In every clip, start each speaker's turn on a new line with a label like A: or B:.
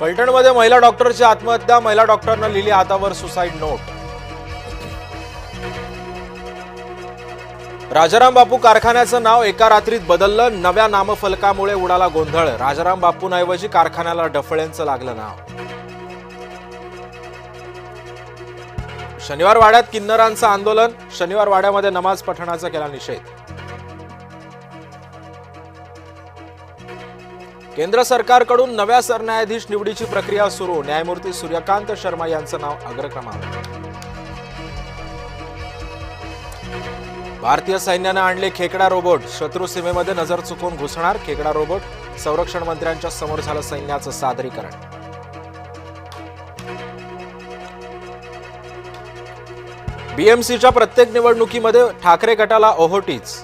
A: फलटणमध्ये महिला डॉक्टरची आत्महत्या. महिला डॉक्टरनं लिहिली हातावर सुसाईड नोट. राजाराम बापू कारखान्याचं नाव एका रात्रीत बदललं. नव्या नामफलकामुळे उडाला गोंधळ. राजाराम बापूंऐवजी कारखान्याला डफळेंचं लागलं नाव. शनिवार वाड्यात किन्नरांचं आंदोलन. शनिवार वाड्यामध्ये नमाज पठणाचा केला निषेध. केंद्र सरकारकडून नव्या सरन्यायाधीश निवडीची प्रक्रिया सुरू. न्यायमूर्ती सूर्यकांत शर्मा यांचं नाव अग्रक्रमावर. भारतीय सैन्यानं आणले खेकडा रोबोट. शत्रू सीमेमध्ये नजर चुकवून घुसणार खेकडा रोबोट. संरक्षण मंत्र्यांच्या समोर झालं सैन्याचं सादरीकरण. बीएमसीच्या प्रत्येक निवडणुकीमध्ये ठाकरे गटाला ओहोटीच.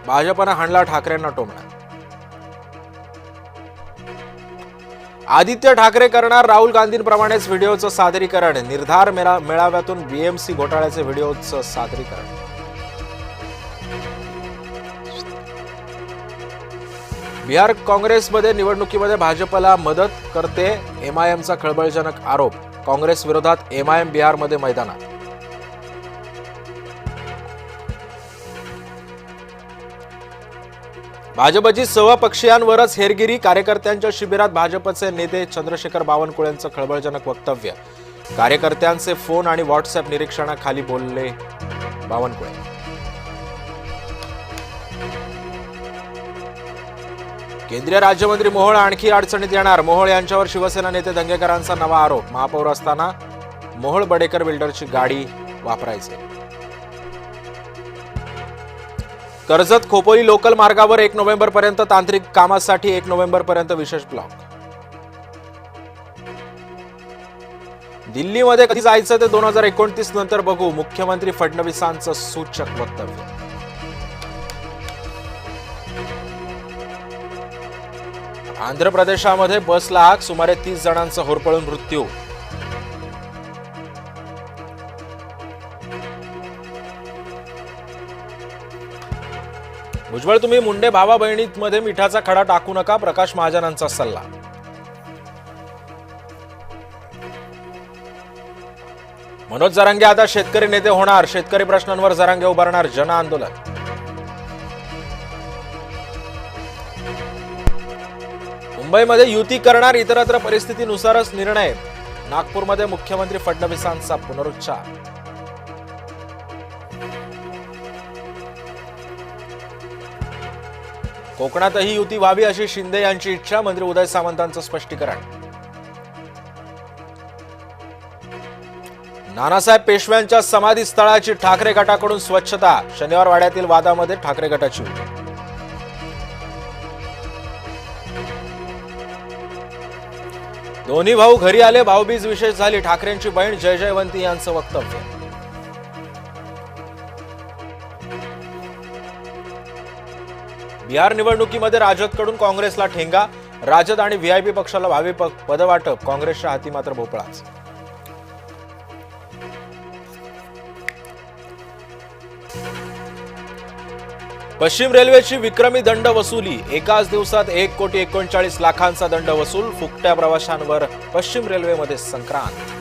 A: भाजपनं हाणला ठाकरेंना टोमणा. आदित्य ठाकरे करणार राहुल गांधींप्रमाणेच व्हिडिओचं सादरीकरण. निर्धार मेळाव्यातून बीएमसी घोटाळ्याचे व्हिडिओचं सादरीकरण. बिहार काँग्रेसमध्ये निवडणुकीमध्ये भाजपला मदत करते. एमआयएमचा खळबळजनक आरोप. काँग्रेस विरोधात एमआयएम बिहारमध्ये मैदानात. भाजपची सर्वपक्षीयांवरच हेरगिरी. कार्यकर्त्यांच्या शिबिरात भाजपचे नेते चंद्रशेखर बावनकुळेंचं खळबळजनक वक्तव्य. कार्यकर्त्यांचे फोन आणि व्हॉट्सअप निरीक्षणाखाली बोलले बावनकुळे. केंद्रीय राज्यमंत्री मोहोळ आणखी अडचणीत येणार. मोहोळ यांच्यावर शिवसेना नेते दंगेकरांचा नवा आरोप. महापौर असताना मोहोळ बडेकर बिल्डरची गाडी वापरायचे. कर्जत खोपोली लोकल मार्गावर 1 नोव्हेंबरपर्यंत तांत्रिक कामासाठी 1 नोव्हेंबरपर्यंत विशेष ब्लॉक. दिल्लीमध्ये कधी जायचं ते 2029 नंतर बघू. मुख्यमंत्री फडणवीसांचं सूचक वक्तव्य. आंध्र प्रदेशामध्ये बसला आग. सुमारे 30 जणांचा होरपळून मृत्यू. भुजबळ तुम्ही मुंडे भावा बहिणीमध्ये मिठाचा खडा टाकू नका. प्रकाश महाजनांचा सल्ला. मनोज जरांगे आता शेतकरी नेते होणार. शेतकरी प्रश्नांवर जरांगे उभारणार जन आंदोलन. मुंबईमध्ये युती करणार. इतरत्र परिस्थितीनुसारच निर्णय. नागपूरमध्ये मुख्यमंत्री फडणवीसांचा पुनरुच्चार. कोकणातही युती व्हावी अशी शिंदे यांची इच्छा. मंत्री उदय सामंतांचं स्पष्टीकरण. नानासाहेब पेशव्यांच्या समाधी स्थळाची ठाकरे गटाकडून स्वच्छता. शनिवार वाड्यातील वादामध्ये ठाकरे गटाची युती. दोन्ही भाऊ घरी आले. भाऊबीज विशेष झाली. ठाकरेंची बहीण जय जयवंती यांचं वक्तव्य. बिहार निवडणुकीमध्ये राजदकडून काँग्रेसला ठेंगा. राजद आणि व्हीआयपी पक्षाला व्हावे पदवाटप. काँग्रेसच्या हाती मात्र भोपळाच. पश्चिम रेल्वेची विक्रमी दंड वसुली. एकाच दिवसात 1,39,00,000 दंड वसूल. फुकट्या प्रवाशांवर पश्चिम रेल्वेमध्ये संक्रांत.